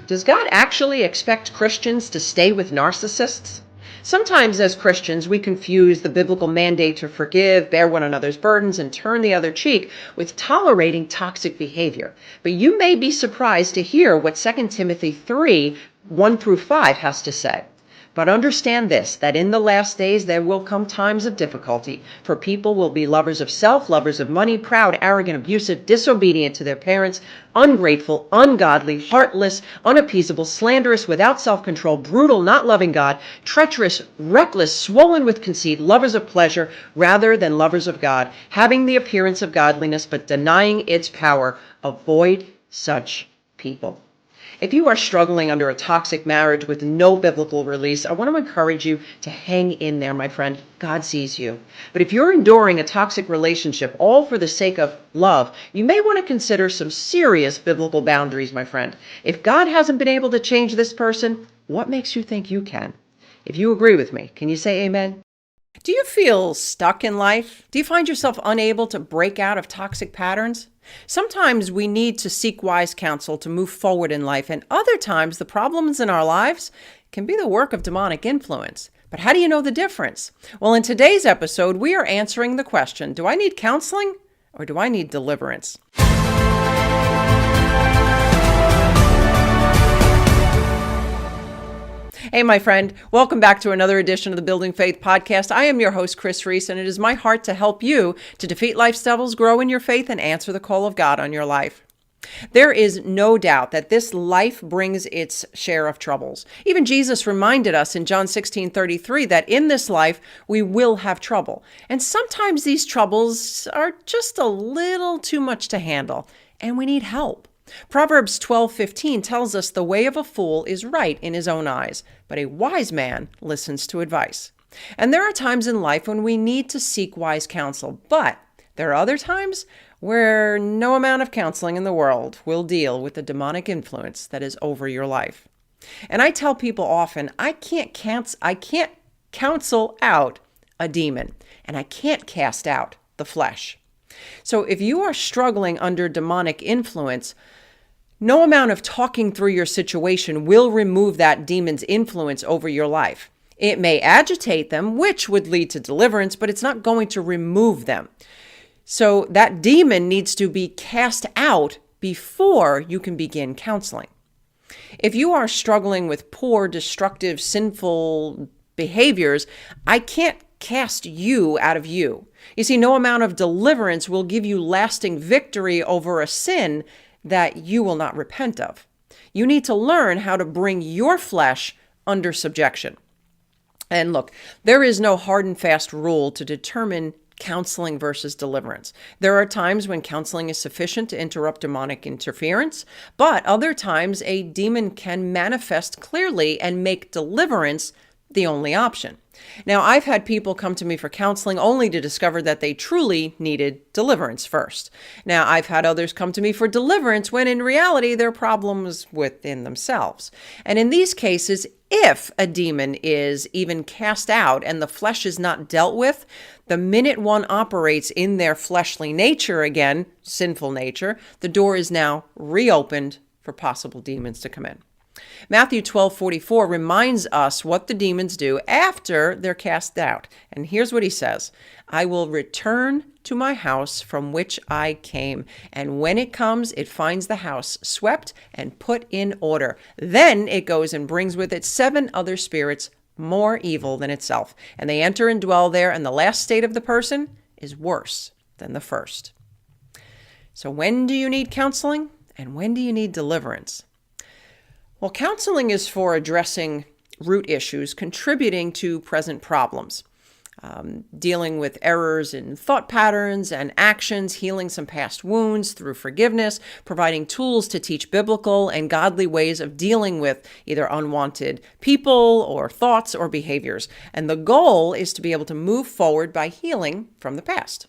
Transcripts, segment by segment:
Does God actually expect Christians to stay with narcissists? Sometimes as Christians, we confuse the biblical mandate to forgive, bear one another's burdens, and turn the other cheek with tolerating toxic behavior. But you may be surprised to hear what 2 Timothy 3, 1 through 5 has to say. But understand this, that in the last days there will come times of difficulty, for people will be lovers of self, lovers of money, proud, arrogant, abusive, disobedient to their parents, ungrateful, ungodly, heartless, unappeasable, slanderous, without self-control, brutal, not loving God, treacherous, reckless, swollen with conceit, lovers of pleasure rather than lovers of God, having the appearance of godliness but denying its power. Avoid such people. If you are struggling under a toxic marriage with no biblical release, I want to encourage you to hang in there, my friend. God sees you. But if you're enduring a toxic relationship, all for the sake of love, you may want to consider some serious biblical boundaries, my friend. If God hasn't been able to change this person, what makes you think you can? If you agree with me, can you say amen? Do you feel stuck in life? Do you find yourself unable to break out of toxic patterns? Sometimes we need to seek wise counsel to move forward in life, and other times the problems in our lives can be the work of demonic influence. But how do you know the difference? Well, in today's episode, we are answering the question, do I need counseling or do I need deliverance? Hey, my friend, welcome back to another edition of the Building Faith podcast. I am your host, Kris Reece, and it is my heart to help you to defeat life's devils, grow in your faith, and answer the call of God on your life. There is no doubt that this life brings its share of troubles. Even Jesus reminded us in John 16:33 that in this life we will have trouble. And sometimes these troubles are just a little too much to handle, and we need help. Proverbs 12:15 tells us the way of a fool is right in his own eyes, but a wise man listens to advice. And there are times in life when we need to seek wise counsel, but there are other times where no amount of counseling in the world will deal with the demonic influence that is over your life. And I tell people often, I can't counsel out a demon, and I can't cast out the flesh. So if you are struggling under demonic influence, no amount of talking through your situation will remove that demon's influence over your life. It may agitate them, which would lead to deliverance, but it's not going to remove them. So that demon needs to be cast out before you can begin counseling. If you are struggling with poor, destructive, sinful behaviors, I can't cast you out of you. You see, no amount of deliverance will give you lasting victory over a sin that you will not repent of. You need to learn how to bring your flesh under subjection. And look, there is no hard and fast rule to determine counseling versus deliverance. There are times when counseling is sufficient to interrupt demonic interference, but other times a demon can manifest clearly and make deliverance the only option. Now, I've had people come to me for counseling only to discover that they truly needed deliverance first. Now, I've had others come to me for deliverance when in reality their problem was within themselves. And in these cases, if a demon is even cast out and the flesh is not dealt with, the minute one operates in their fleshly nature again, sinful nature, the door is now reopened for possible demons to come in. Matthew 12:44 reminds us what the demons do after they're cast out. And here's what he says, I will return to my house from which I came. And when it comes, it finds the house swept and put in order. Then it goes and brings with it 7 other spirits more evil than itself. And they enter and dwell there. And the last state of the person is worse than the first. So when do you need counseling? And when do you need deliverance? Well, counseling is for addressing root issues contributing to present problems, dealing with errors in thought patterns and actions, healing some past wounds through forgiveness, providing tools to teach biblical and godly ways of dealing with either unwanted people or thoughts or behaviors. And the goal is to be able to move forward by healing from the past.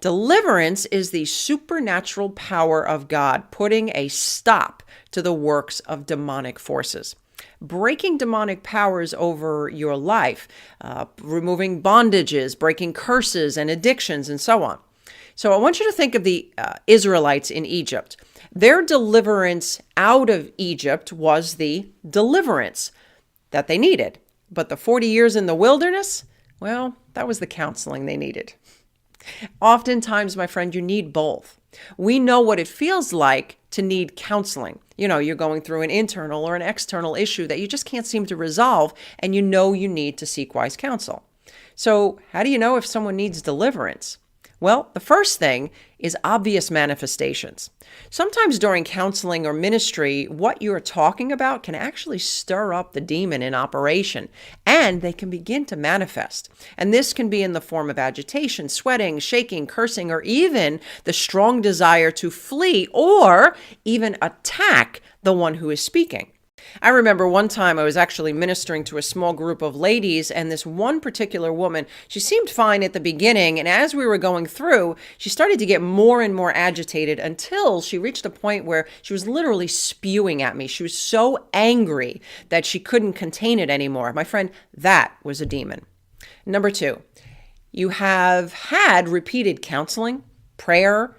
Deliverance is the supernatural power of God, putting a stop to the works of demonic forces. Breaking demonic powers over your life, removing bondages, breaking curses and addictions, and so on. So I want you to think of the Israelites in Egypt. Their deliverance out of Egypt was the deliverance that they needed. But the 40 years in the wilderness, well, that was the counseling they needed. Oftentimes, my friend, you need both. We know what it feels like to need counseling. You're going through an internal or an external issue that you just can't seem to resolve, and you need to seek wise counsel. So how do you know if someone needs deliverance? Well, the first thing is obvious manifestations. Sometimes during counseling or ministry, what you're talking about can actually stir up the demon in operation, and they can begin to manifest. And this can be in the form of agitation, sweating, shaking, cursing, or even the strong desire to flee or even attack the one who is speaking. I remember one time I was actually ministering to a small group of ladies, and this one particular woman, she seemed fine at the beginning, and as we were going through, she started to get more and more agitated until she reached a point where she was literally spewing at me. She was so angry that she couldn't contain it anymore. My friend, that was a demon. Number 2, you have had repeated counseling, prayer,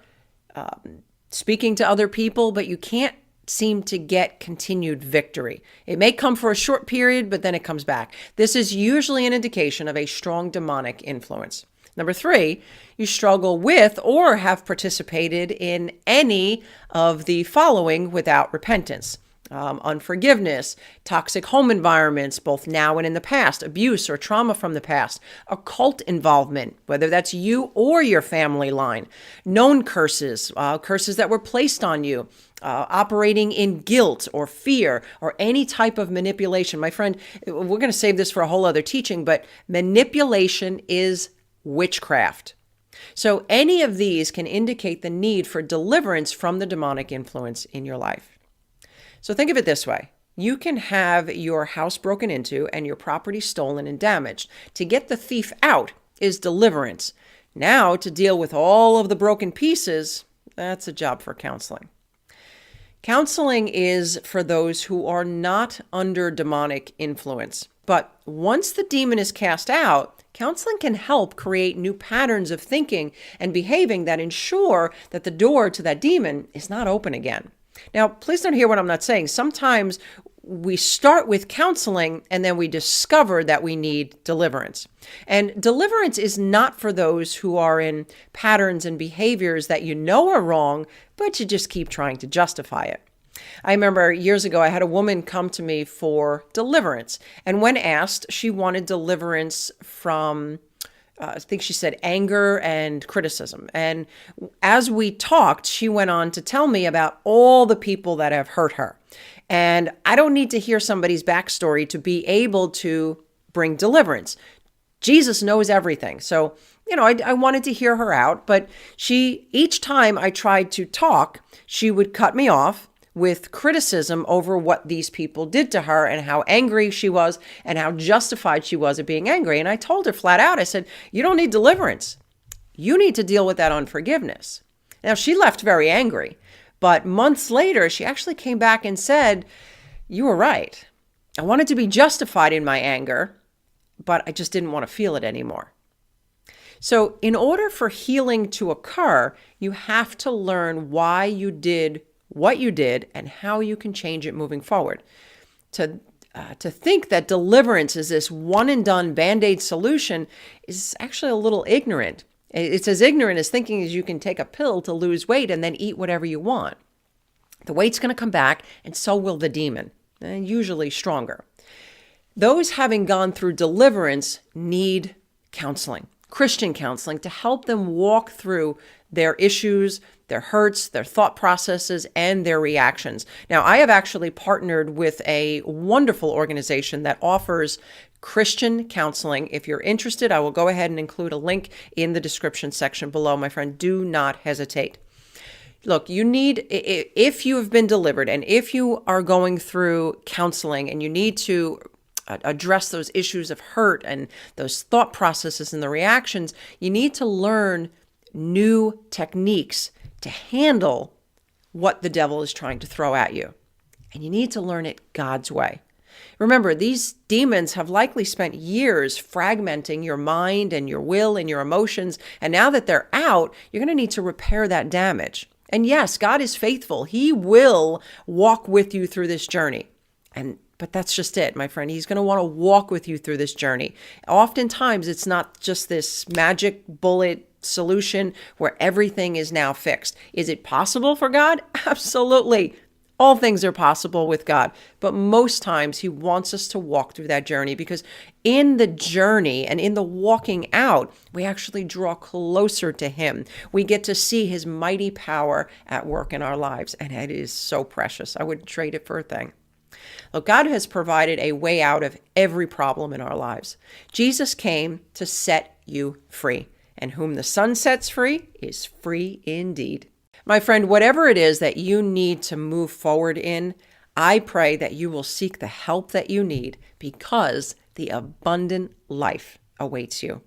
speaking to other people, but you can't seem to get continued victory. It may come for a short period, but then it comes back. This is usually an indication of a strong demonic influence. Number 3, you struggle with or have participated in any of the following without repentance. Unforgiveness, toxic home environments, both now and in the past, abuse or trauma from the past, occult involvement, whether that's you or your family line, known curses, curses that were placed on you, operating in guilt or fear or any type of manipulation. My friend, we're going to save this for a whole other teaching, but manipulation is witchcraft. So any of these can indicate the need for deliverance from the demonic influence in your life. So think of it this way. You can have your house broken into and your property stolen and damaged. To get the thief out is deliverance. Now, to deal with all of the broken pieces, that's a job for counseling. Counseling is for those who are not under demonic influence. But once the demon is cast out, counseling can help create new patterns of thinking and behaving that ensure that the door to that demon is not open again. Now, please don't hear what I'm not saying. Sometimes we start with counseling and then we discover that we need deliverance. And deliverance is not for those who are in patterns and behaviors that are wrong, but you just keep trying to justify it. I remember years ago, I had a woman come to me for deliverance. And when asked, she wanted deliverance from I think she said anger and criticism. And as we talked, she went on to tell me about all the people that have hurt her. And I don't need to hear somebody's backstory to be able to bring deliverance. Jesus knows everything. So, I wanted to hear her out, but each time I tried to talk, she would cut me off with criticism over what these people did to her and how angry she was and how justified she was at being angry. And I told her flat out, I said, you don't need deliverance. You need to deal with that unforgiveness. Now, she left very angry, but months later, she actually came back and said, you were right. I wanted to be justified in my anger, but I just didn't want to feel it anymore. So in order for healing to occur, you have to learn why you did what you did and how you can change it moving forward. To think that deliverance is this one and done Band-Aid solution is actually a little ignorant. It's as ignorant as thinking as you can take a pill to lose weight and then eat whatever you want. The weight's going to come back and so will the demon, and usually stronger. Those having gone through deliverance need counseling, Christian counseling, to help them walk through their issues, their hurts, their thought processes, and their reactions. Now, I have actually partnered with a wonderful organization that offers Christian counseling. If you're interested, I will go ahead and include a link in the description section below. My friend, do not hesitate. Look, if you have been delivered and if you are going through counseling and you need to address those issues of hurt and those thought processes and the reactions, you need to learn new techniques to handle what the devil is trying to throw at you. And you need to learn it God's way. Remember, these demons have likely spent years fragmenting your mind and your will and your emotions. And now that they're out, you're going to need to repair that damage. And yes, God is faithful. He will walk with you through this journey. But that's just it, my friend. He's going to want to walk with you through this journey. Oftentimes, it's not just this magic bullet solution where everything is now fixed. Is it possible for God? Absolutely. All things are possible with God. But most times, he wants us to walk through that journey because in the journey and in the walking out, we actually draw closer to him. We get to see his mighty power at work in our lives. And it is so precious. I wouldn't trade it for a thing. Look, God has provided a way out of every problem in our lives. Jesus came to set you free, and whom the Son sets free is free indeed. My friend, whatever it is that you need to move forward in, I pray that you will seek the help that you need because the abundant life awaits you.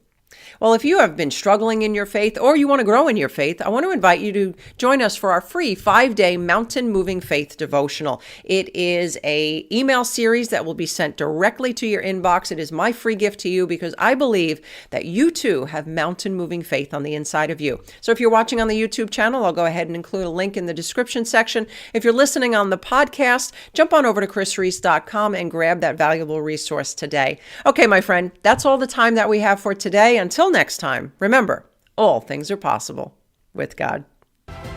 Well, if you have been struggling in your faith or you want to grow in your faith, I want to invite you to join us for our free 5-day Mountain Moving Faith devotional. It is an email series that will be sent directly to your inbox. It is my free gift to you because I believe that you too have mountain moving faith on the inside of you. So if you're watching on the YouTube channel, I'll go ahead and include a link in the description section. If you're listening on the podcast, jump on over to KrisReece.com and grab that valuable resource today. Okay, my friend, that's all the time that we have for today. Until next time, remember, all things are possible with God.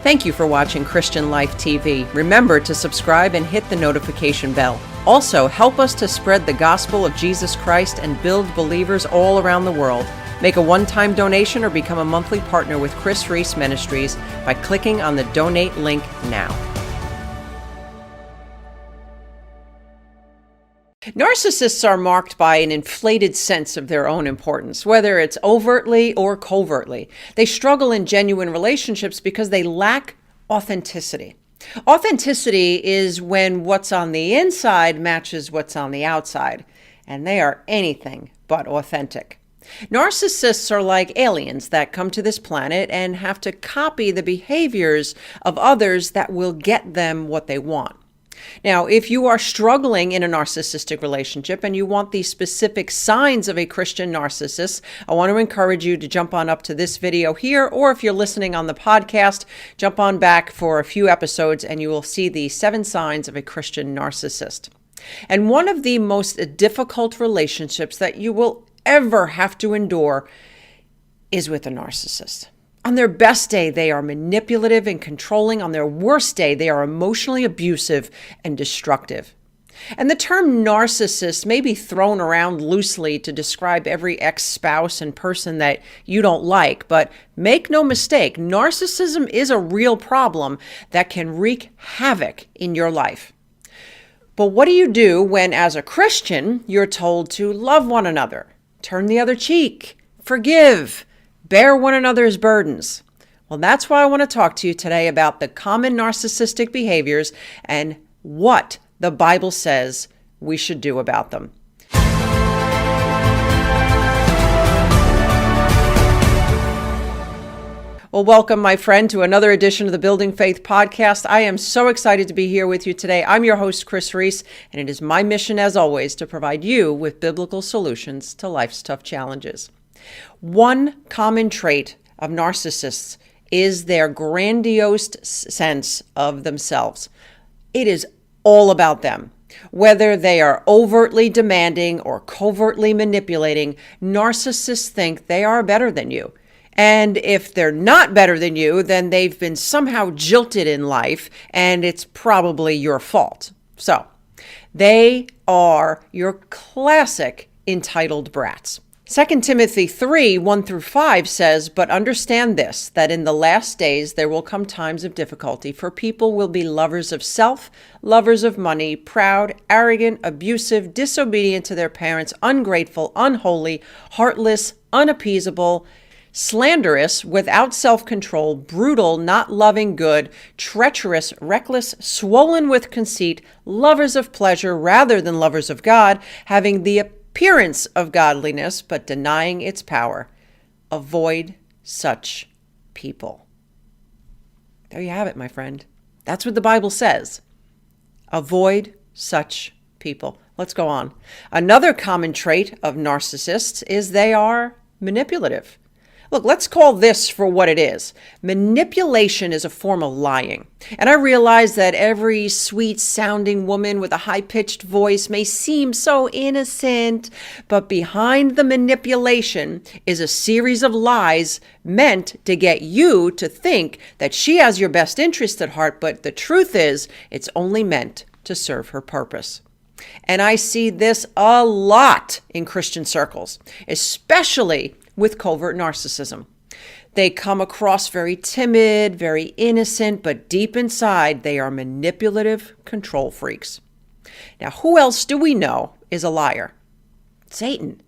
Thank you for watching Christian Life TV. Remember to subscribe and hit the notification bell. Also, help us to spread the gospel of Jesus Christ and build believers all around the world. Make a one-time donation or become a monthly partner with Kris Reece Ministries by clicking on the donate link now. Narcissists are marked by an inflated sense of their own importance, whether it's overtly or covertly. They struggle in genuine relationships because they lack authenticity. Authenticity is when what's on the inside matches what's on the outside, and they are anything but authentic. Narcissists are like aliens that come to this planet and have to copy the behaviors of others that will get them what they want. Now, if you are struggling in a narcissistic relationship and you want the specific signs of a Christian narcissist, I want to encourage you to jump on up to this video here, or if you're listening on the podcast, jump on back for a few episodes and you will see the 7 signs of a Christian narcissist. And one of the most difficult relationships that you will ever have to endure is with a narcissist. On their best day, they are manipulative and controlling. On their worst day, they are emotionally abusive and destructive. And the term narcissist may be thrown around loosely to describe every ex-spouse and person that you don't like, but make no mistake, narcissism is a real problem that can wreak havoc in your life. But what do you do when, as a Christian, you're told to love one another, turn the other cheek, forgive, bear one another's burdens? Well, that's why I want to talk to you today about the common narcissistic behaviors and what the Bible says we should do about them. Well, welcome, my friend, to another edition of the Building Faith podcast. I am so excited to be here with you today. I'm your host, Kris Reece, and it is my mission, as always, to provide you with biblical solutions to life's tough challenges. One common trait of narcissists is their grandiose sense of themselves. It is all about them. Whether they are overtly demanding or covertly manipulating, narcissists think they are better than you. And if they're not better than you, then they've been somehow jilted in life, and it's probably your fault. So, they are your classic entitled brats. 2 Timothy 3, 1-5 says, "But understand this, that in the last days there will come times of difficulty, for people will be lovers of self, lovers of money, proud, arrogant, abusive, disobedient to their parents, ungrateful, unholy, heartless, unappeasable, slanderous, without self-control, brutal, not loving good, treacherous, reckless, swollen with conceit, lovers of pleasure rather than lovers of God, having the appearance of godliness, but denying its power. Avoid such people." There you have it, my friend. That's what the Bible says. Avoid such people. Let's go on. Another common trait of narcissists is they are manipulative. Look, let's call this for what it is. Manipulation is a form of lying. And I realize that every sweet-sounding woman with a high-pitched voice may seem so innocent, but behind the manipulation is a series of lies meant to get you to think that she has your best interest at heart, but the truth is, it's only meant to serve her purpose. And I see this a lot in Christian circles, especially with covert narcissism. They come across very timid, very innocent, but deep inside, they are manipulative control freaks. Now, who else do we know is a liar? Satan.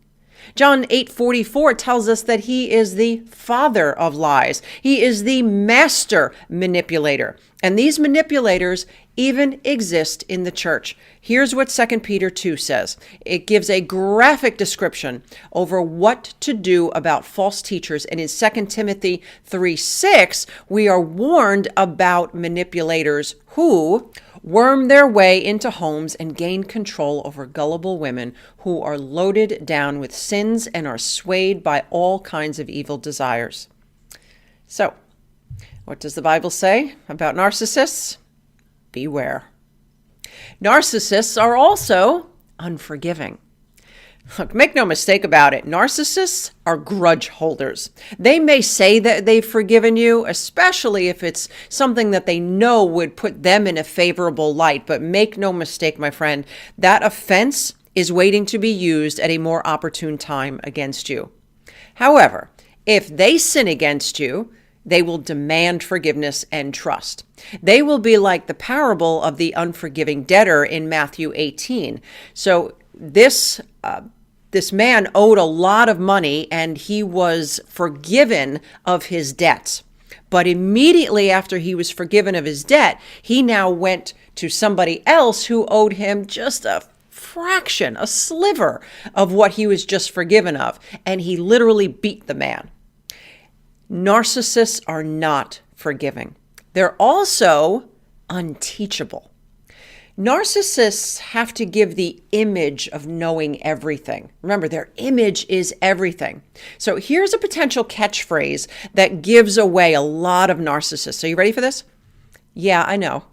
John 8:44 tells us that he is the father of lies. He is the master manipulator. And these manipulators even exist in the church. Here's what 2 Peter 2 says. It gives a graphic description over what to do about false teachers. And in 2 Timothy 3:6, we are warned about manipulators who worm their way into homes and gain control over gullible women who are loaded down with sins and are swayed by all kinds of evil desires. So, what does the Bible say about narcissists? Beware. Narcissists are also unforgiving. Look, make no mistake about it. Narcissists are grudge holders. They may say that they've forgiven you, especially if it's something that they know would put them in a favorable light. But make no mistake, my friend, that offense is waiting to be used at a more opportune time against you. However, if they sin against you, they will demand forgiveness and trust. They will be like the parable of the unforgiving debtor in Matthew 18. So this man owed a lot of money and he was forgiven of his debts. But immediately after he was forgiven of his debt, he now went to somebody else who owed him just a fraction, a sliver of what he was just forgiven of. And he literally beat the man. Narcissists are not forgiving. They're also unteachable. Narcissists have to give the image of knowing everything. Remember, their image is everything. So here's a potential catchphrase that gives away a lot of narcissists. Are you ready for this? Yeah, I know.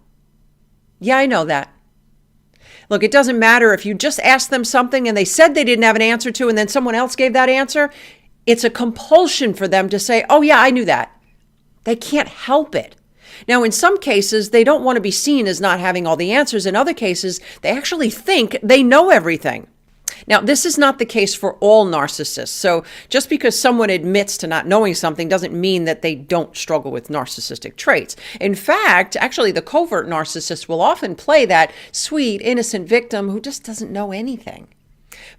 Yeah, I know that. Look, it doesn't matter if you just asked them something and they said they didn't have an answer to, and then someone else gave that answer. It's a compulsion for them to say, oh yeah, I knew that. They can't help it. Now, in some cases, they don't want to be seen as not having all the answers. In other cases, they actually think they know everything. Now, this is not the case for all narcissists. So just because someone admits to not knowing something doesn't mean that they don't struggle with narcissistic traits. In fact, actually, the covert narcissist will often play that sweet, innocent victim who just doesn't know anything.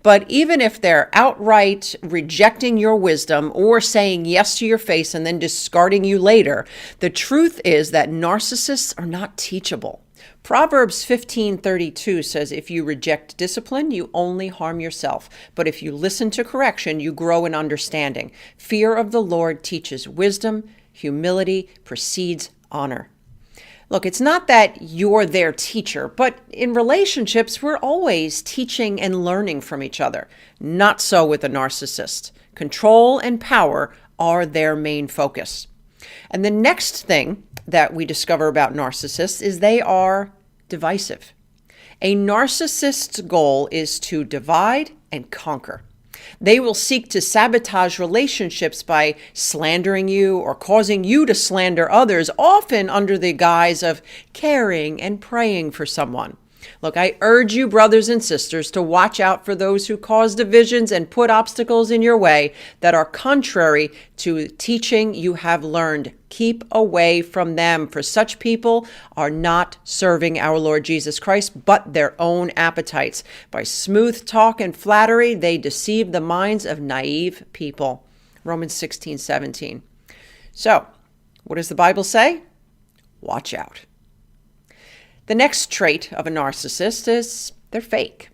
But even if they're outright rejecting your wisdom or saying yes to your face and then discarding you later, the truth is that narcissists are not teachable. Proverbs 15:32 says, if you reject discipline, you only harm yourself. But if you listen to correction, you grow in understanding. Fear of the Lord teaches wisdom. Humility precedes honor. Look, it's not that you're their teacher, but in relationships, we're always teaching and learning from each other. Not so with a narcissist. Control and power are their main focus. And the next thing that we discover about narcissists is they are divisive. A narcissist's goal is to divide and conquer. They will seek to sabotage relationships by slandering you or causing you to slander others, often under the guise of caring and praying for someone. Look, I urge you, brothers and sisters, to watch out for those who cause divisions and put obstacles in your way that are contrary to teaching you have learned. Keep away from them, for such people are not serving our Lord Jesus Christ, but their own appetites. By smooth talk and flattery, they deceive the minds of naive people. Romans 16:17. So, what does the Bible say? Watch out. The next trait of a narcissist is they're fake.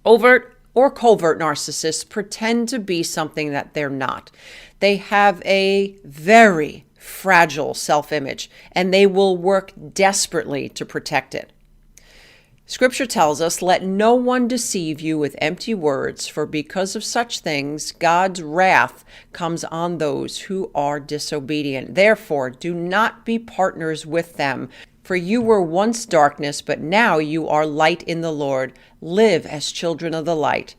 Overt or covert narcissists pretend to be something that they're not. They have a very fragile self-image, and they will work desperately to protect it. Scripture tells us, "Let no one deceive you with empty words, for because of such things God's wrath comes on those who are disobedient. Therefore, do not be partners with them. For you were once darkness, but now you are light in the Lord. Live as children of the light.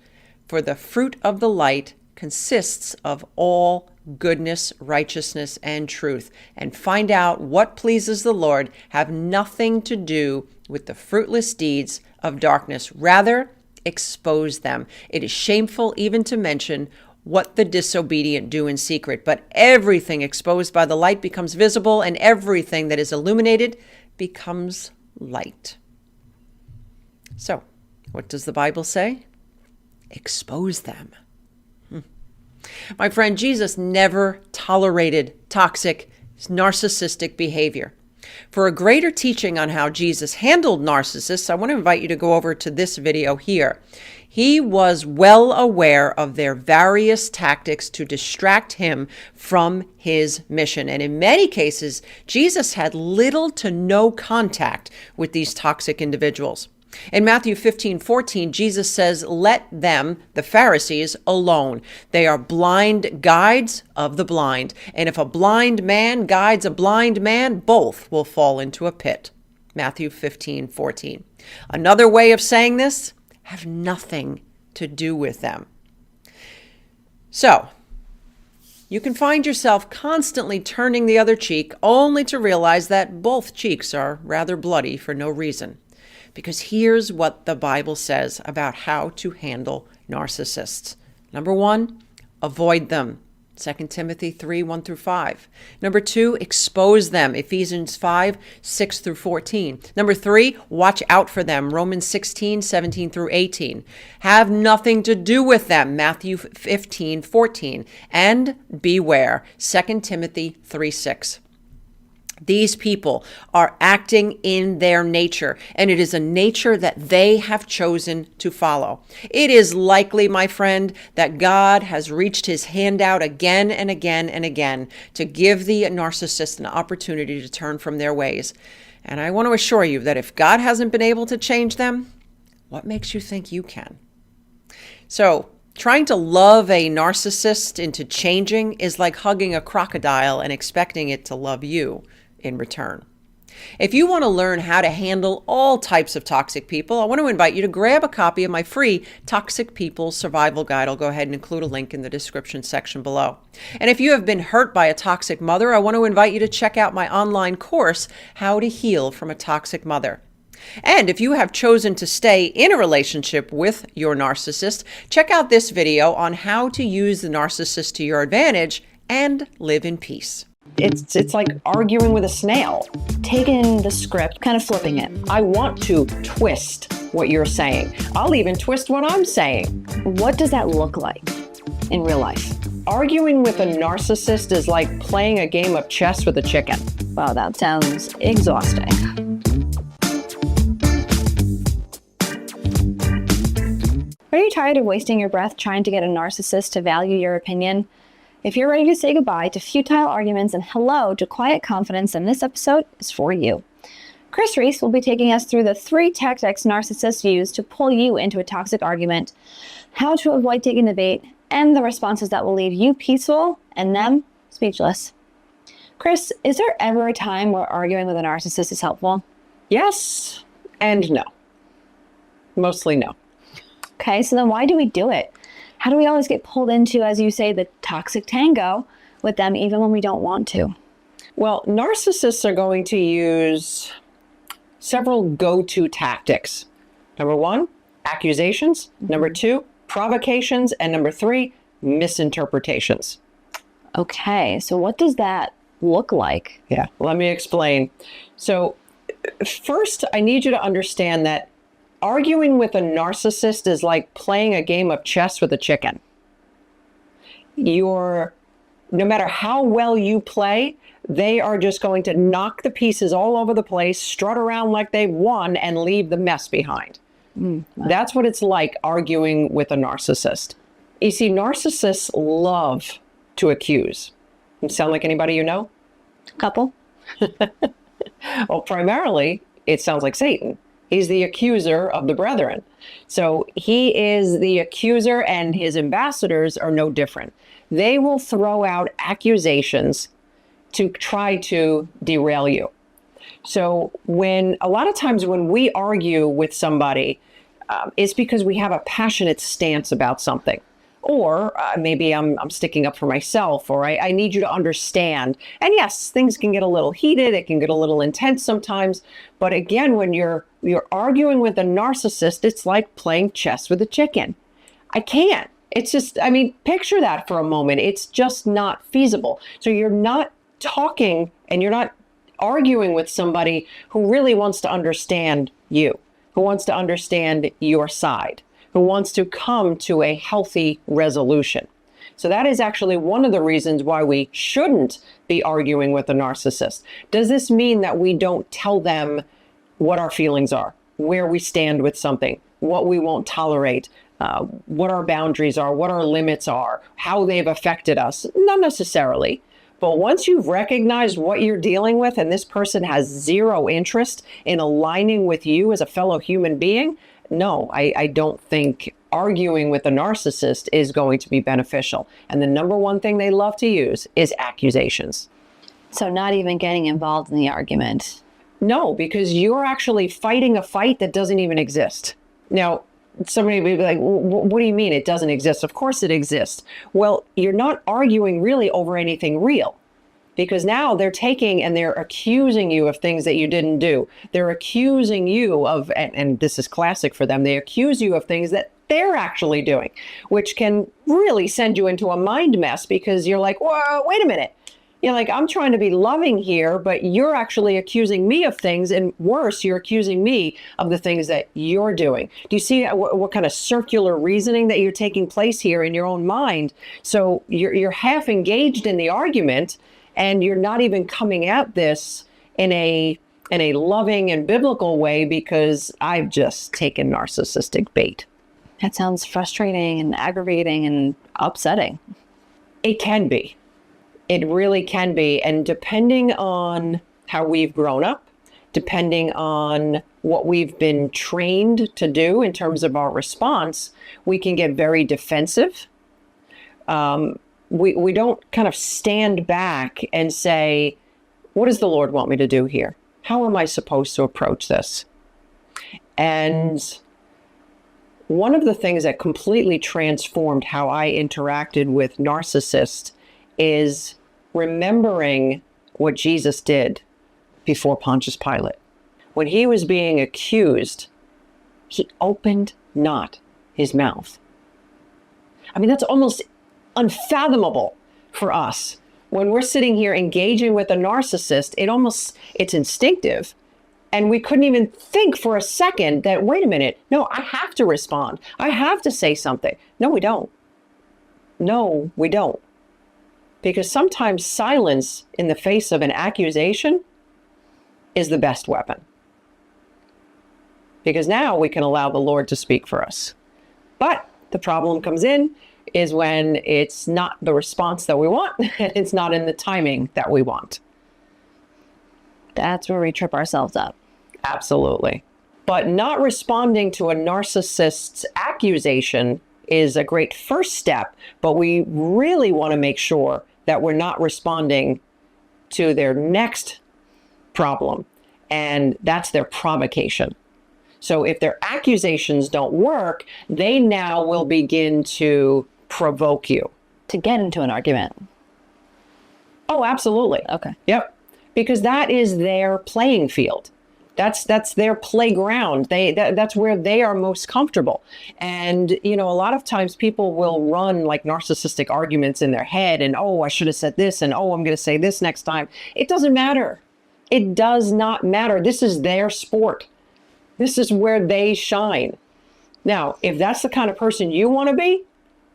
For the fruit of the light consists of all goodness, righteousness, and truth. And find out what pleases the Lord. Have nothing to do with the fruitless deeds of darkness. Rather, expose them. It is shameful even to mention what the disobedient do in secret. But everything exposed by the light becomes visible, and everything that is illuminated becomes light." So, what does the Bible say? Expose them. My friend, Jesus never tolerated toxic, narcissistic behavior. For a greater teaching on how Jesus handled narcissists, I want to invite you to go over to this video here. He was well aware of their various tactics to distract him from his mission. And in many cases, Jesus had little to no contact with these toxic individuals. In Matthew 15:14, Jesus says, "Let them," the Pharisees, "alone. They are blind guides of the blind. And if a blind man guides a blind man, both will fall into a pit." Matthew 15:14. Another way of saying this, have nothing to do with them. So, you can find yourself constantly turning the other cheek only to realize that both cheeks are rather bloody for no reason. Because here's what the Bible says about how to handle narcissists. Number 1, avoid them. 2 Timothy 3:1-5. Number 2, expose them. Ephesians 5:6-14. Number 3, watch out for them. Romans 16:17-18. Have nothing to do with them. Matthew 15:14. And beware. 2 Timothy 3:6. These people are acting in their nature, and it is a nature that they have chosen to follow. It is likely, my friend, that God has reached his hand out again and again and again to give the narcissist an opportunity to turn from their ways. And I want to assure you that if God hasn't been able to change them, what makes you think you can? So, trying to love a narcissist into changing is like hugging a crocodile and expecting it to love you in return. If you want to learn how to handle all types of toxic people, I want to invite you to grab a copy of my free Toxic People Survival Guide. I'll go ahead and include a link in the description section below. And if you have been hurt by a toxic mother, I want to invite you to check out my online course, How to Heal from a Toxic Mother. And if you have chosen to stay in a relationship with your narcissist, check out this video on how to use the narcissist to your advantage and live in peace. It's like arguing with a snail. Taking the script, kind of flipping it. I want to twist what you're saying. I'll even twist what I'm saying. What does that look like in real life? Arguing with a narcissist is like playing a game of chess with a chicken. Wow, that sounds exhausting. Are you tired of wasting your breath trying to get a narcissist to value your opinion? If you're ready to say goodbye to futile arguments and hello to quiet confidence, then this episode is for you. Kris Reece will be taking us through the 3 tactics narcissists use to pull you into a toxic argument, how to avoid taking the bait, and the responses that will leave you peaceful and them speechless. Kris, is there ever a time where arguing with a narcissist is helpful? Yes and no. Mostly no. Okay, so then why do we do it? How do we always get pulled into, as you say, the toxic tango with them even when we don't want to? Well, narcissists are going to use several go-to tactics. Number 1, accusations. Number 2, provocations. And number 3, misinterpretations. Okay, so what does that look like? Yeah, let me explain. So first, I need you to understand that arguing with a narcissist is like playing a game of chess with a chicken. No matter how well you play, they are just going to knock the pieces all over the place, strut around like they've won, and leave the mess behind. Wow. That's what it's like arguing with a narcissist. You see, narcissists love to accuse. Sound like anybody you know? Couple. Well, primarily, it sounds like Satan. He's the accuser of the brethren. So he is the accuser, and his ambassadors are no different. They will throw out accusations to try to derail you. So a lot of times when we argue with somebody, it's because we have a passionate stance about something. Or maybe I'm sticking up for myself, or I need you to understand. And yes, things can get a little heated. It can get a little intense sometimes. But again, when you're arguing with a narcissist, it's like playing chess with a chicken. I can't. It's just, picture that for a moment. It's just not feasible. So you're not talking and you're not arguing with somebody who really wants to understand you, who wants to understand your side, who wants to come to a healthy resolution. So that is actually one of the reasons why we shouldn't be arguing with a narcissist. Does this mean that we don't tell them what our feelings are, where we stand with something, what we won't tolerate, what our boundaries are, what our limits are, how they've affected us? Not necessarily. But once you've recognized what you're dealing with and this person has zero interest in aligning with you as a fellow human being, no, I don't think arguing with a narcissist is going to be beneficial. And the number one thing they love to use is accusations. So not even getting involved in the argument. No, because you're actually fighting a fight that doesn't even exist. Now, somebody may be like, what do you mean it doesn't exist? Of course it exists. Well, you're not arguing really over anything real, because now they're taking and they're accusing you of things that you didn't do. They're accusing you of, and this is classic for them, they accuse you of things that they're actually doing, which can really send you into a mind mess, because you're like, whoa, wait a minute. You're like, I'm trying to be loving here, but you're actually accusing me of things, and worse, you're accusing me of the things that you're doing. Do you see what kind of circular reasoning that you're taking place here in your own mind? So you're half engaged in the argument, and you're not even coming at this in a loving and biblical way, because I've just taken narcissistic bait. That sounds frustrating and aggravating and upsetting. It can be. It really can be. And depending on how we've grown up, depending on what we've been trained to do in terms of our response, we can get very defensive. We don't kind of stand back and say, what does the Lord want me to do here? How am I supposed to approach this? And one of the things that completely transformed how I interacted with narcissists is remembering what Jesus did before Pontius Pilate. When he was being accused, he opened not his mouth. That's almost unfathomable for us. When we're sitting here engaging with a narcissist, it's instinctive. And we couldn't even think for a second that, wait a minute, no, I have to respond. I have to say something. No, we don't. No, we don't. Because sometimes silence in the face of an accusation is the best weapon. Because now we can allow the Lord to speak for us. But the problem comes in is when it's not the response that we want, and it's not in the timing that we want. That's where we trip ourselves up. Absolutely. But not responding to a narcissist's accusation is a great first step, but we really want to make sure that we're not responding to their next problem, and that's their provocation. So if their accusations don't work, they now will begin to provoke you. To get into an argument. Oh, absolutely. Okay. Yep. Because that is their playing field. That's their playground. That's where they are most comfortable. And, a lot of times people will run like narcissistic arguments in their head and, oh, I should have said this, and oh, I'm going to say this next time. It doesn't matter. It does not matter. This is their sport. This is where they shine. Now, if that's the kind of person you want to be,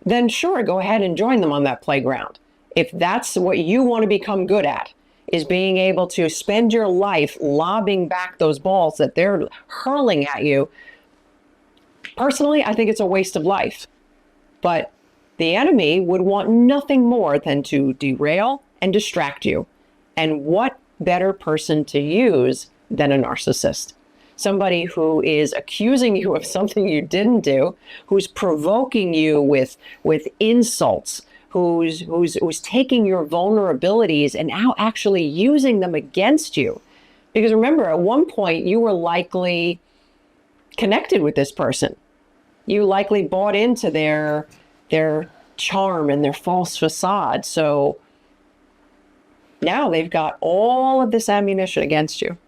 then sure, go ahead and join them on that playground. If that's what you want to become good at, is being able to spend your life lobbing back those balls that they're hurling at you, personally, I think it's a waste of life. But the enemy would want nothing more than to derail and distract you. And what better person to use than a narcissist? somebody who is accusing you of something you didn't do, who's provoking you with insults, who's taking your vulnerabilities and now actually using them against you. Because remember, at one point you were likely connected with this person. You likely bought into their charm and their false facade. So now they've got all of this ammunition against you.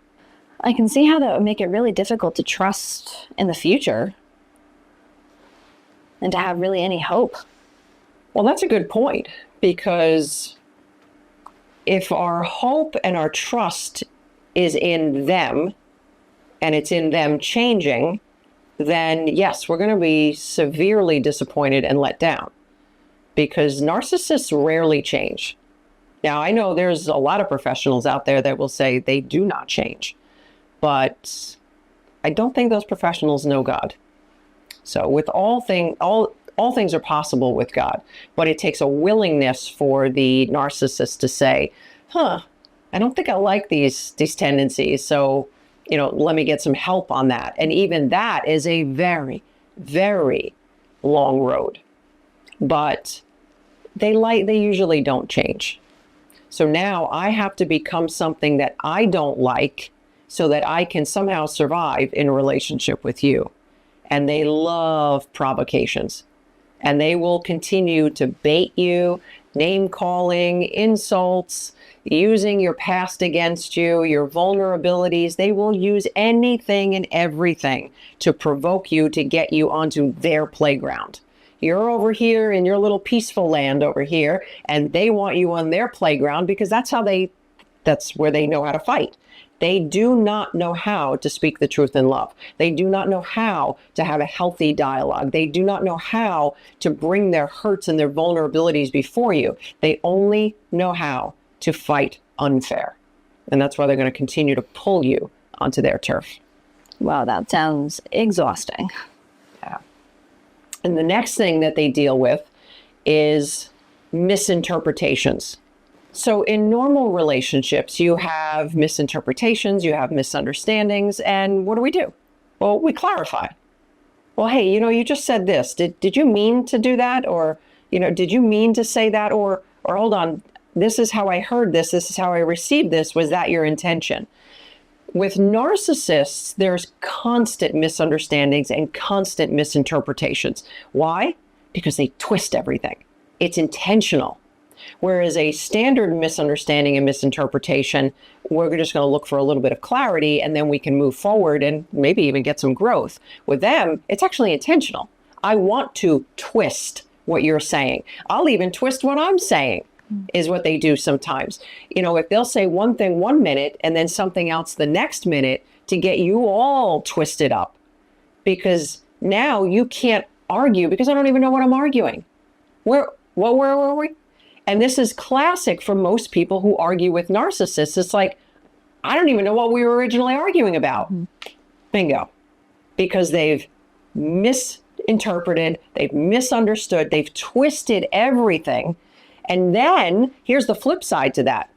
I can see how that would make it really difficult to trust in the future and to have really any hope. Well, that's a good point, because if our hope and our trust is in them and it's in them changing, then yes, we're going to be severely disappointed and let down, because narcissists rarely change. Now, I know there's a lot of professionals out there that will say they do not change, but I don't think those professionals know God. So with all things are possible with God, but it takes a willingness for the narcissist to say, I don't think I like these tendencies. So, let me get some help on that. And even that is a very, very long road, but they usually don't change. So now I have to become something that I don't like so that I can somehow survive in a relationship with you. And they love provocations. And they will continue to bait you, name calling, insults, using your past against you, your vulnerabilities. They will use anything and everything to provoke you, to get you onto their playground. You're over here in your little peaceful land over here, and they want you on their playground because that's where they know how to fight. They do not know how to speak the truth in love. They do not know how to have a healthy dialogue. They do not know how to bring their hurts and their vulnerabilities before you. They only know how to fight unfair. And that's why they're going to continue to pull you onto their turf. Wow, that sounds exhausting. Yeah. And the next thing that they deal with is misinterpretations. So in normal relationships, you have misinterpretations, you have misunderstandings, and what do? Well, we clarify. Well, hey, you just said this. Did you mean to do that? Or, did you mean to say that? Or hold on, this is how I heard this. This is how I received this. Was that your intention? With narcissists, there's constant misunderstandings and constant misinterpretations. Why? Because they twist everything. It's intentional. Whereas a standard misunderstanding and misinterpretation, we're just going to look for a little bit of clarity and then we can move forward and maybe even get some growth. With them, it's actually intentional. I want to twist what you're saying. I'll even twist what I'm saying, is what they do sometimes. If they'll say one thing 1 minute and then something else the next minute to get you all twisted up, because now you can't argue because I don't even know what I'm arguing. Where were we? And this is classic for most people who argue with narcissists. It's like, I don't even know what we were originally arguing about. Bingo. Because they've misinterpreted, they've misunderstood, they've twisted everything. And then here's the flip side to that.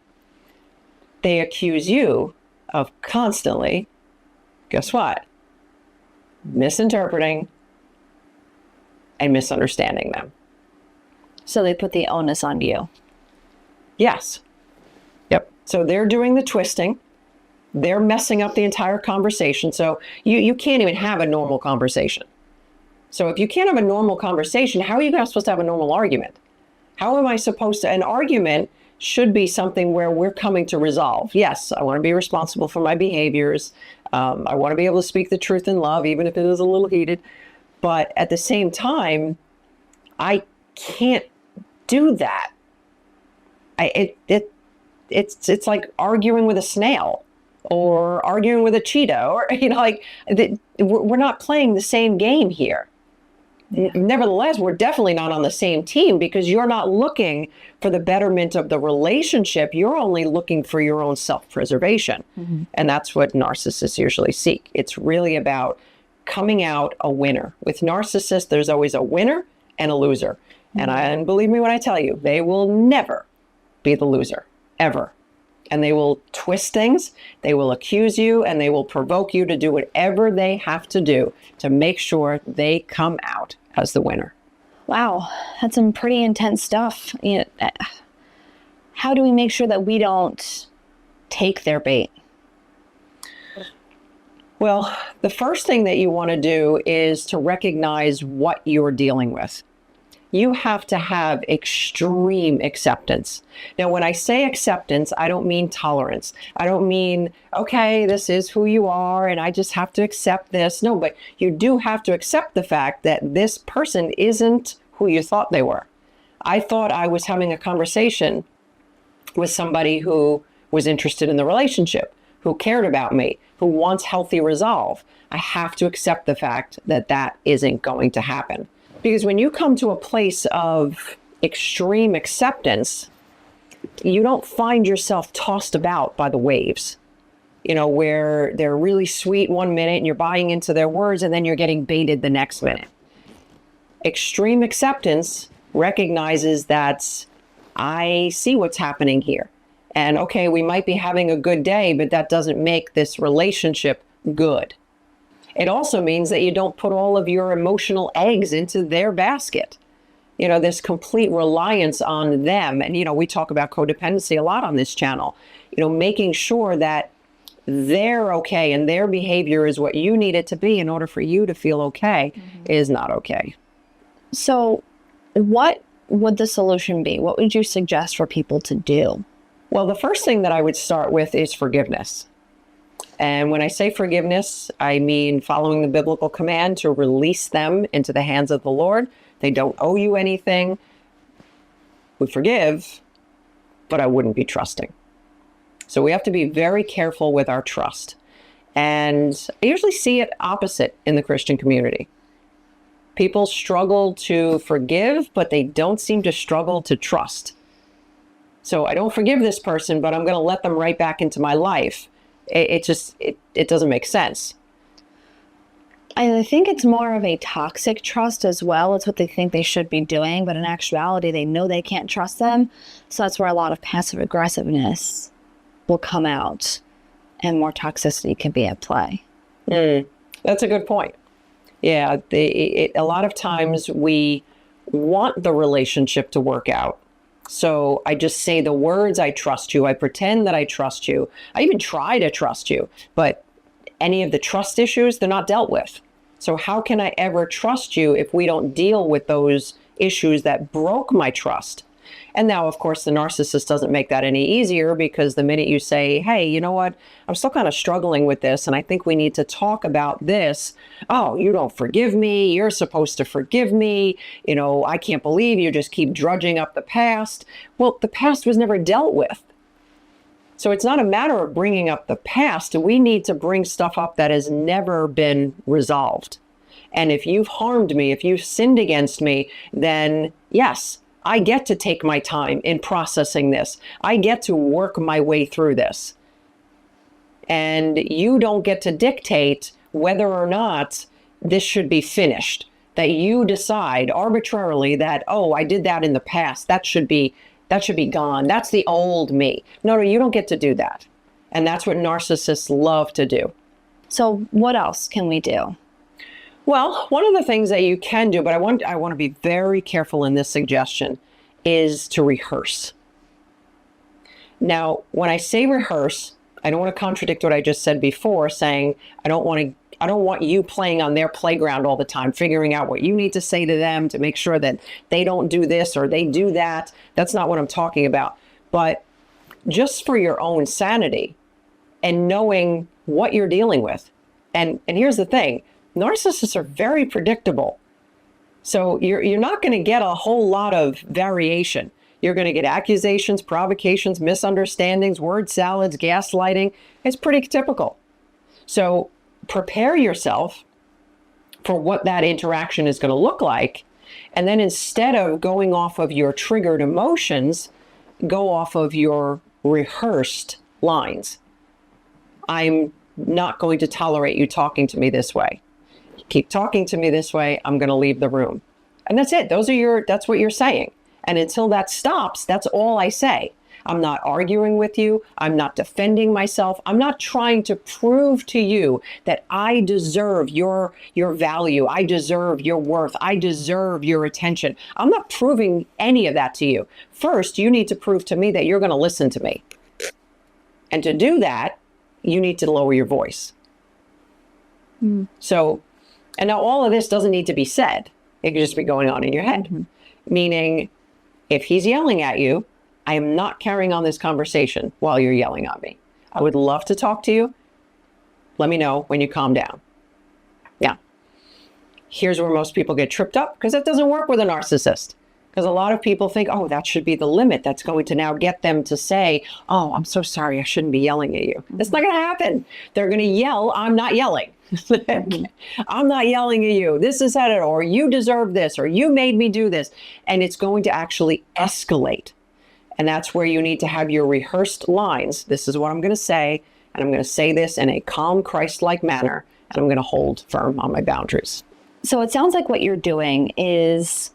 They accuse you of constantly, guess what? Misinterpreting and misunderstanding them. So they put the onus on you. Yes. Yep. So they're doing the twisting. They're messing up the entire conversation. So you can't even have a normal conversation. So if you can't have a normal conversation, how are you guys supposed to have a normal argument? How am I supposed to? An argument should be something where we're coming to resolve. Yes, I want to be responsible for my behaviors. I want to be able to speak the truth in love, even if it is a little heated. But at the same time, I can't do that. It's like arguing with a snail or arguing with a cheetah, or we're not playing the same game here. Nevertheless, we're definitely not on the same team, because you're not looking for the betterment of the relationship. You're only looking for your own self-preservation. Mm-hmm. And that's what narcissists usually seek. It's really about coming out a winner. With narcissists, there's always a winner and a loser. And believe me when I tell you, they will never be the loser, ever. and they will twist things, they will accuse you, and they will provoke you to do whatever they have to do to make sure they come out as the winner. Wow, that's some pretty intense stuff. How do we make sure that we don't take their bait? Well, the first thing that you want to do is to recognize what you're dealing with. You have to have extreme acceptance. Now, when I say acceptance, I don't mean tolerance. I don't mean, okay, this is who you are and I just have to accept this. No, but you do have to accept the fact that this person isn't who you thought they were. I thought I was having a conversation with somebody who was interested in the relationship, who cared about me, who wants healthy resolve. I have to accept the fact that that isn't going to happen. Because when you come to a place of extreme acceptance, you don't find yourself tossed about by the waves, where they're really sweet one minute and you're buying into their words and then you're getting baited the next minute. Extreme acceptance recognizes that I see what's happening here. And okay, we might be having a good day, but that doesn't make this relationship good. It also means that you don't put all of your emotional eggs into their basket. This complete reliance on them. And, we talk about codependency a lot on this channel, making sure that they're okay and their behavior is what you need it to be in order for you to feel okay is not okay. So what would the solution be? What would you suggest for people to do? Well, the first thing that I would start with is forgiveness. And when I say forgiveness, I mean following the biblical command to release them into the hands of the Lord. They don't owe you anything. We forgive, but I wouldn't be trusting. So we have to be very careful with our trust. And I usually see it opposite in the Christian community. People struggle to forgive, but they don't seem to struggle to trust. So I don't forgive this person, but I'm going to let them right back into my life. It doesn't make sense. I think it's more of a toxic trust as well. It's what they think they should be doing, but in actuality, they know they can't trust them. So that's where a lot of passive aggressiveness will come out and more toxicity can be at play. That's a good point. Yeah, a lot of times we want the relationship to work out. So I just say the words, I trust you. I pretend that I trust you. I even try to trust you. But any of the trust issues, they're not dealt with. So how can I ever trust you if we don't deal with those issues that broke my trust? And now, of course, the narcissist doesn't make that any easier, because the minute you say, hey, you know what, I'm still kind of struggling with this, and I think we need to talk about this. Oh, you don't forgive me. You're supposed to forgive me. I can't believe you just keep drudging up the past. Well, the past was never dealt with. So it's not a matter of bringing up the past. We need to bring stuff up that has never been resolved. And if you've harmed me, if you've sinned against me, then yes, I get to take my time in processing this. I get to work my way through this. And you don't get to dictate whether or not this should be finished. That you decide arbitrarily that, oh, I did that in the past. That should be gone. That's the old me. No, you don't get to do that. And that's what narcissists love to do. So what else can we do? Well, one of the things that you can do, but I want to be very careful in this suggestion, is to rehearse. Now, when I say rehearse, I don't want to contradict what I just said before, saying I don't want you playing on their playground all the time, figuring out what you need to say to them to make sure that they don't do this or they do that. That's not what I'm talking about. But just for your own sanity and knowing what you're dealing with. And here's the thing. Narcissists are very predictable. So you're not going to get a whole lot of variation. You're going to get accusations, provocations, misunderstandings, word salads, gaslighting. It's pretty typical. So prepare yourself for what that interaction is going to look like. And then instead of going off of your triggered emotions, go off of your rehearsed lines. I'm not going to tolerate you talking to me this way. Keep talking to me this way, I'm going to leave the room. And that's it. That's what you're saying. And until that stops, that's all I say. I'm not arguing with you. I'm not defending myself. I'm not trying to prove to you that I deserve your value. I deserve your worth. I deserve your attention. I'm not proving any of that to you. First, you need to prove to me that you're going to listen to me. And to do that, you need to lower your voice. So, and now all of this doesn't need to be said. It can just be going on in your head. Meaning, if he's yelling at you, I am not carrying on this conversation while you're yelling at me. I would love to talk to you. Let me know when you calm down. Yeah. Here's where most people get tripped up, because it doesn't work with a narcissist. Because a lot of people think, oh, that should be the limit. That's going to now get them to say, oh, I'm so sorry, I shouldn't be yelling at you. That's not going to happen. They're going to yell, I'm not yelling. I'm not yelling at you. This is it, or you deserve this, or you made me do this. And it's going to actually escalate. And that's where you need to have your rehearsed lines. This is what I'm going to say, and I'm going to say this in a calm, Christ-like manner, and I'm going to hold firm on my boundaries. So it sounds like what you're doing is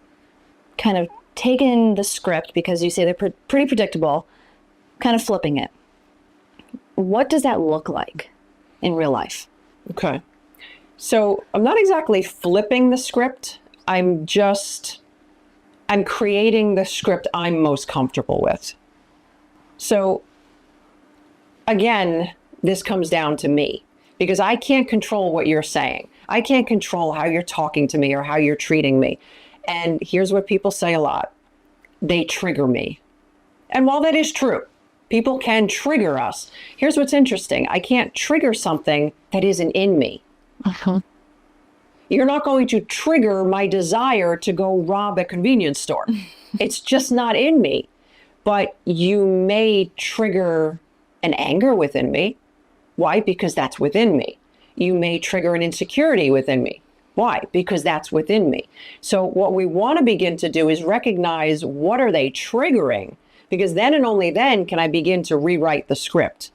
kind of taking the script, because you say they're pretty predictable, kind of flipping it. What does that look like in real life? Okay. So I'm not exactly flipping the script. I'm creating the script I'm most comfortable with. So again, this comes down to me, because I can't control what you're saying. I can't control how you're talking to me or how you're treating me. And here's what people say a lot. They trigger me. And while that is true, people can trigger us. Here's what's interesting. I can't trigger something that isn't in me. You're not going to trigger my desire to go rob a convenience store. It's just not in me. But you may trigger an anger within me. Why? Because that's within me. You may trigger an insecurity within me. Why? Because that's within me. So what we want to begin to do is recognize, what are they triggering? Because then and only then can I begin to rewrite the script.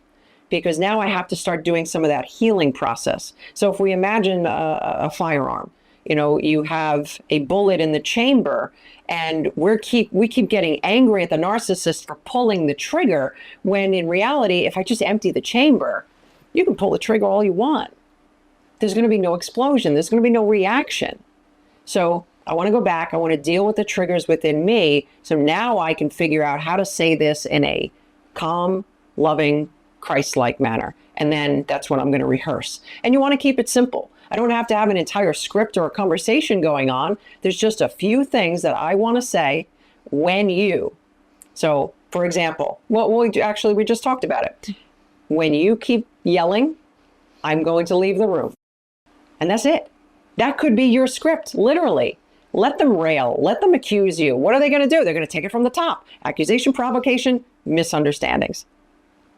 Because now I have to start doing some of that healing process. So if we imagine a firearm, you have a bullet in the chamber, and we keep getting angry at the narcissist for pulling the trigger, when in reality, if I just empty the chamber, you can pull the trigger all you want. There's going to be no explosion. There's going to be no reaction. So I want to go back. I want to deal with the triggers within me. So now I can figure out how to say this in a calm, loving, Christ-like manner. And then that's what I'm going to rehearse. And you want to keep it simple. I don't have to have an entire script or a conversation going on. There's just a few things that I want to say when you. So, for example, we just talked about it. When you keep yelling, I'm going to leave the room. And that's it. That could be your script, literally. Let them rail. Let them accuse you. What are they going to do? They're going to take it from the top. Accusation, provocation, misunderstandings.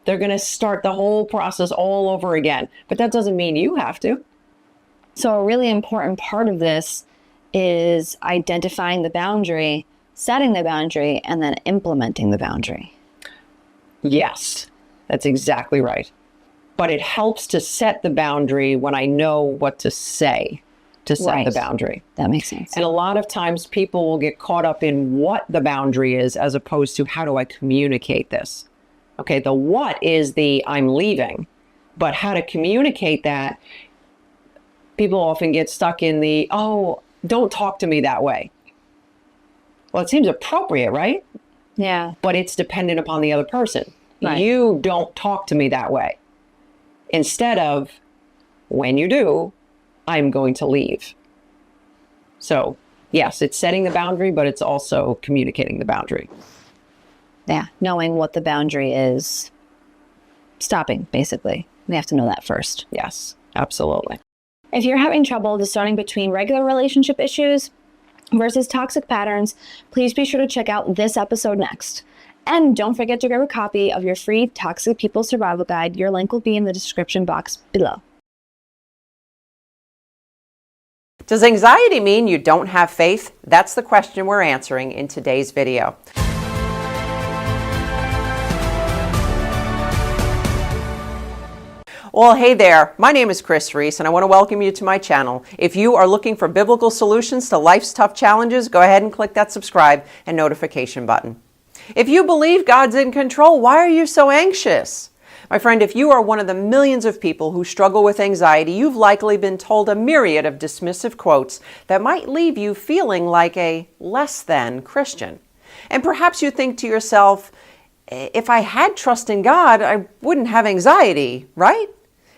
They're going to start the whole process all over again. But that doesn't mean you have to. So a really important part of this is identifying the boundary, setting the boundary, and then implementing the boundary. Yes, that's exactly right. But it helps to set the boundary when I know what to say to set the boundary. That makes sense. And a lot of times people will get caught up in what the boundary is, as opposed to how do I communicate this? Okay, the what is the I'm leaving, but how to communicate that, people often get stuck in the, oh, don't talk to me that way. Well, it seems appropriate, right? Yeah. But it's dependent upon the other person. Right. You don't talk to me that way. Instead of, when you do, I'm going to leave. So, yes, it's setting the boundary, but it's also communicating the boundary. Yeah, knowing what the boundary is. Stopping, basically. We have to know that first. Yes, absolutely. If you're having trouble discerning between regular relationship issues versus toxic patterns, please be sure to check out this episode next. And don't forget to grab a copy of your free Toxic People Survival Guide. Your link will be in the description box below. Does anxiety mean you don't have faith? That's the question we're answering in today's video. Well, hey there. My name is Kris Reece, and I want to welcome you to my channel. If you are looking for biblical solutions to life's tough challenges, go ahead and click that subscribe and notification button. If you believe God's in control, why are you so anxious? My friend, if you are one of the millions of people who struggle with anxiety, you've likely been told a myriad of dismissive quotes that might leave you feeling like a less than Christian. And perhaps you think to yourself, if I had trust in God, I wouldn't have anxiety, right?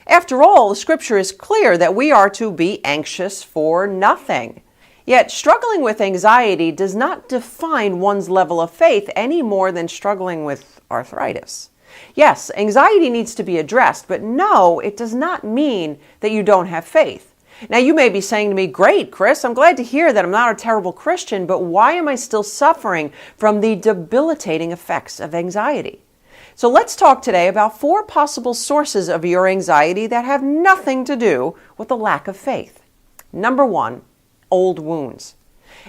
After all, the scripture is clear that we are to be anxious for nothing. Yet, struggling with anxiety does not define one's level of faith any more than struggling with arthritis. Yes, anxiety needs to be addressed, but no, it does not mean that you don't have faith. Now, you may be saying to me, great, Kris, I'm glad to hear that I'm not a terrible Christian, but why am I still suffering from the debilitating effects of anxiety? So let's talk today about 4 possible sources of your anxiety that have nothing to do with a lack of faith. Number 1, old wounds.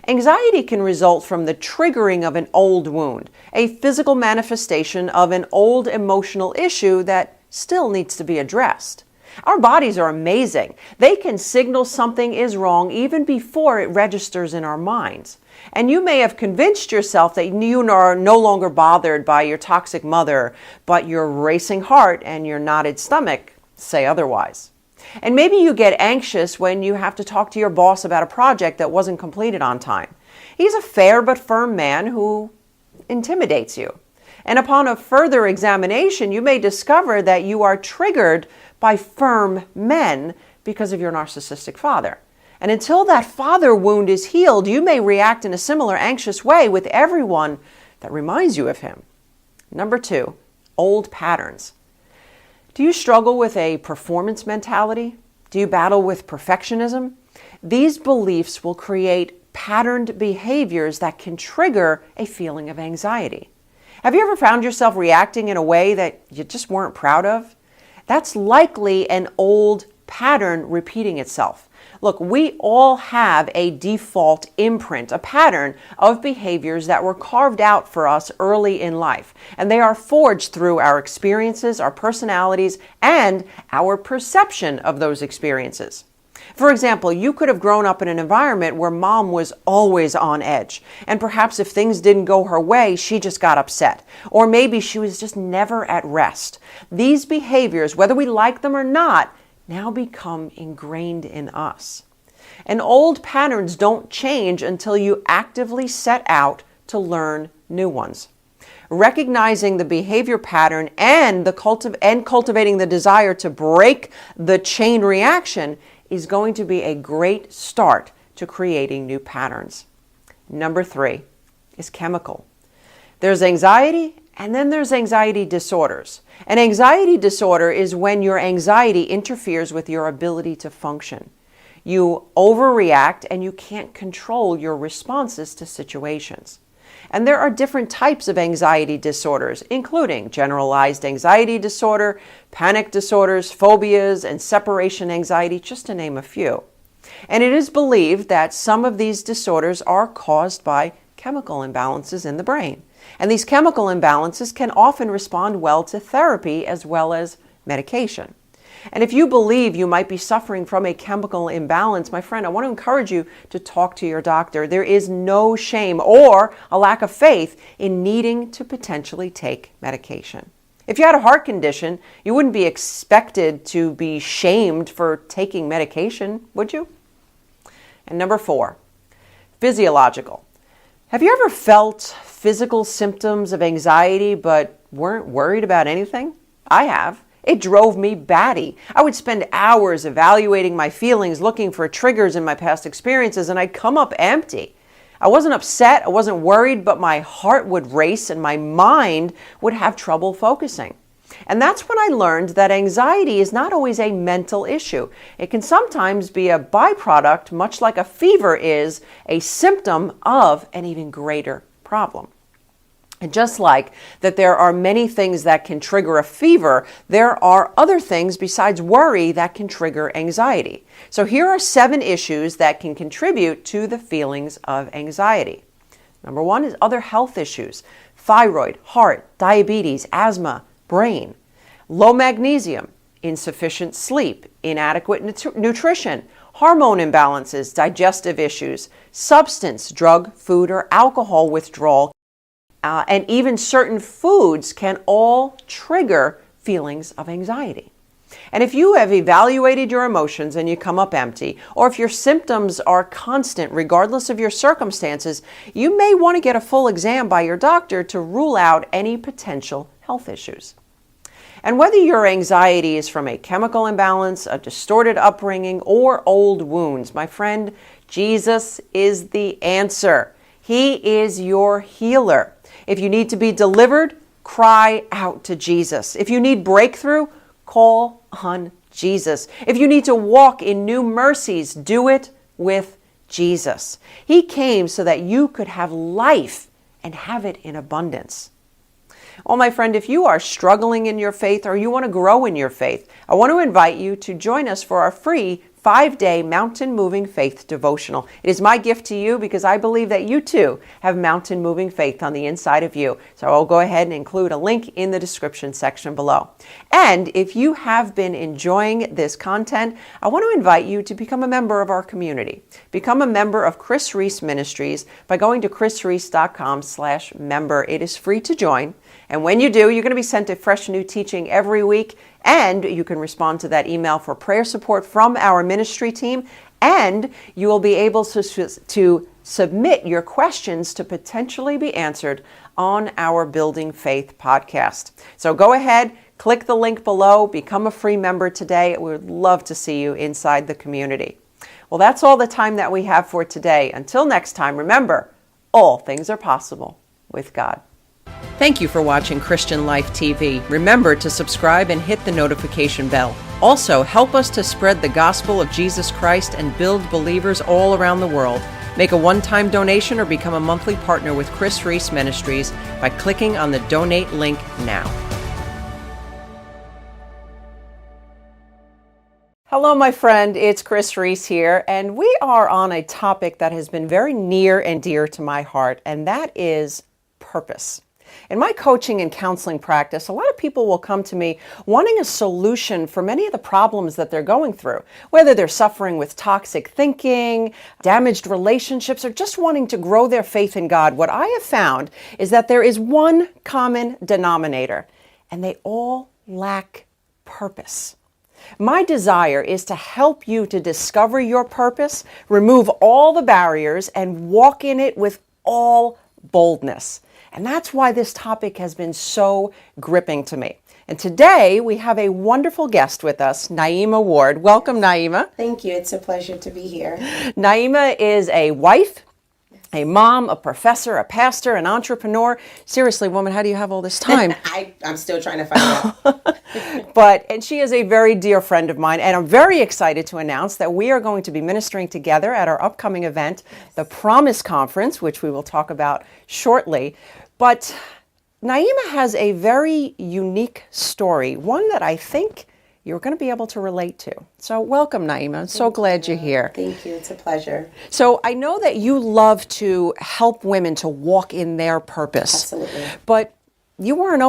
Anxiety can result from the triggering of an old wound, a physical manifestation of an old emotional issue that still needs to be addressed. Our bodies are amazing. They can signal something is wrong even before it registers in our minds. And you may have convinced yourself that you are no longer bothered by your toxic mother, but your racing heart and your knotted stomach say otherwise. And maybe you get anxious when you have to talk to your boss about a project that wasn't completed on time. He's a fair but firm man who intimidates you. And upon a further examination, you may discover that you are triggered by firm men because of your narcissistic father. And until that father wound is healed, you may react in a similar anxious way with everyone that reminds you of him. Number 2, old patterns. Do you struggle with a performance mentality? Do you battle with perfectionism? These beliefs will create patterned behaviors that can trigger a feeling of anxiety. Have you ever found yourself reacting in a way that you just weren't proud of? That's likely an old pattern repeating itself. Look, we all have a default imprint, a pattern of behaviors that were carved out for us early in life. And they are forged through our experiences, our personalities, and our perception of those experiences. For example, you could have grown up in an environment where mom was always on edge. And perhaps if things didn't go her way, she just got upset. Or maybe she was just never at rest. These behaviors, whether we like them or not, now become ingrained in us. And old patterns don't change until you actively set out to learn new ones. Recognizing the behavior pattern and cultivating the desire to break the chain reaction is going to be a great start to creating new patterns. Number 3 is chemical. There's anxiety, and then there's anxiety disorders. An anxiety disorder is when your anxiety interferes with your ability to function. You overreact and you can't control your responses to situations. And there are different types of anxiety disorders, including generalized anxiety disorder, panic disorders, phobias, and separation anxiety, just to name a few. And it is believed that some of these disorders are caused by chemical imbalances in the brain. And these chemical imbalances can often respond well to therapy as well as medication. And if you believe you might be suffering from a chemical imbalance, my friend, I want to encourage you to talk to your doctor. There is no shame or a lack of faith in needing to potentially take medication. If you had a heart condition, you wouldn't be expected to be shamed for taking medication, would you? And number 4, physiological. Have you ever felt physical symptoms of anxiety but weren't worried about anything? I have. It drove me batty. I would spend hours evaluating my feelings, looking for triggers in my past experiences, and I'd come up empty. I wasn't upset, I wasn't worried, but my heart would race and my mind would have trouble focusing. And that's when I learned that anxiety is not always a mental issue. It can sometimes be a byproduct, much like a fever is a symptom of an even greater problem. And just like that there are many things that can trigger a fever, there are other things besides worry that can trigger anxiety. So here are 7 issues that can contribute to the feelings of anxiety. Number 1 is other health issues: thyroid, heart, diabetes, asthma, brain. Low magnesium, insufficient sleep, inadequate nutrition, hormone imbalances, digestive issues, substance, drug, food, or alcohol withdrawal and even certain foods can all trigger feelings of anxiety. And if you have evaluated your emotions and you come up empty, or if your symptoms are constant regardless of your circumstances, you may want to get a full exam by your doctor to rule out any potential health issues. And whether your anxiety is from a chemical imbalance, a distorted upbringing, or old wounds, my friend, Jesus is the answer. He is your healer. If you need to be delivered, cry out to Jesus. If you need breakthrough, call on Jesus. If you need to walk in new mercies, do it with Jesus. He came so that you could have life and have it in abundance. Well, my friend, if you are struggling in your faith or you want to grow in your faith, I want to invite you to join us for our free 5-day mountain moving faith devotional. It is my gift to you because I believe that you too have mountain moving faith on the inside of you. So I'll go ahead and include a link in the description section below. And if you have been enjoying this content, I want to invite you to become a member of our community. Become a member of Kris Reece Ministries by going to krisreece.com/member. It is free to join. And when you do, you're going to be sent a fresh new teaching every week, and you can respond to that email for prayer support from our ministry team, and you will be able to submit your questions to potentially be answered on our Building Faith podcast. So go ahead, click the link below, become a free member today. We would love to see you inside the community. Well, that's all the time that we have for today. Until next time, remember, all things are possible with God. Thank you for watching Christian Life TV. Remember to subscribe and hit the notification bell. Also, help us to spread the gospel of Jesus Christ and build believers all around the world. Make a one-time donation or become a monthly partner with Kris Reece Ministries by clicking on the donate link now. Hello, my friend. It's Kris Reece here, and we are on a topic that has been very near and dear to my heart, and that is purpose. In my coaching and counseling practice, a lot of people will come to me wanting a solution for many of the problems that they're going through, whether they're suffering with toxic thinking, damaged relationships, or just wanting to grow their faith in God. What I have found is that there is one common denominator, and they all lack purpose. My desire is to help you to discover your purpose, remove all the barriers, and walk in it with all boldness. And that's why this topic has been so gripping to me. And today we have a wonderful guest with us, Naima Ward. Welcome, Naima. Thank you. It's a pleasure to be here. Naima is a wife, a mom, a professor, a pastor, an entrepreneur. Seriously, woman, how do you have all this time? I'm still trying to find out. And she is a very dear friend of mine, and I'm very excited to announce that we are going to be ministering together at our upcoming event, the Promise Conference, which we will talk about shortly. But Naima has a very unique story, one that I think you're going to be able to relate to. So welcome, Naima. I'm so glad you're here. Thank you. It's a pleasure. So I know that you love to help women to walk in their purpose. Absolutely. But you weren't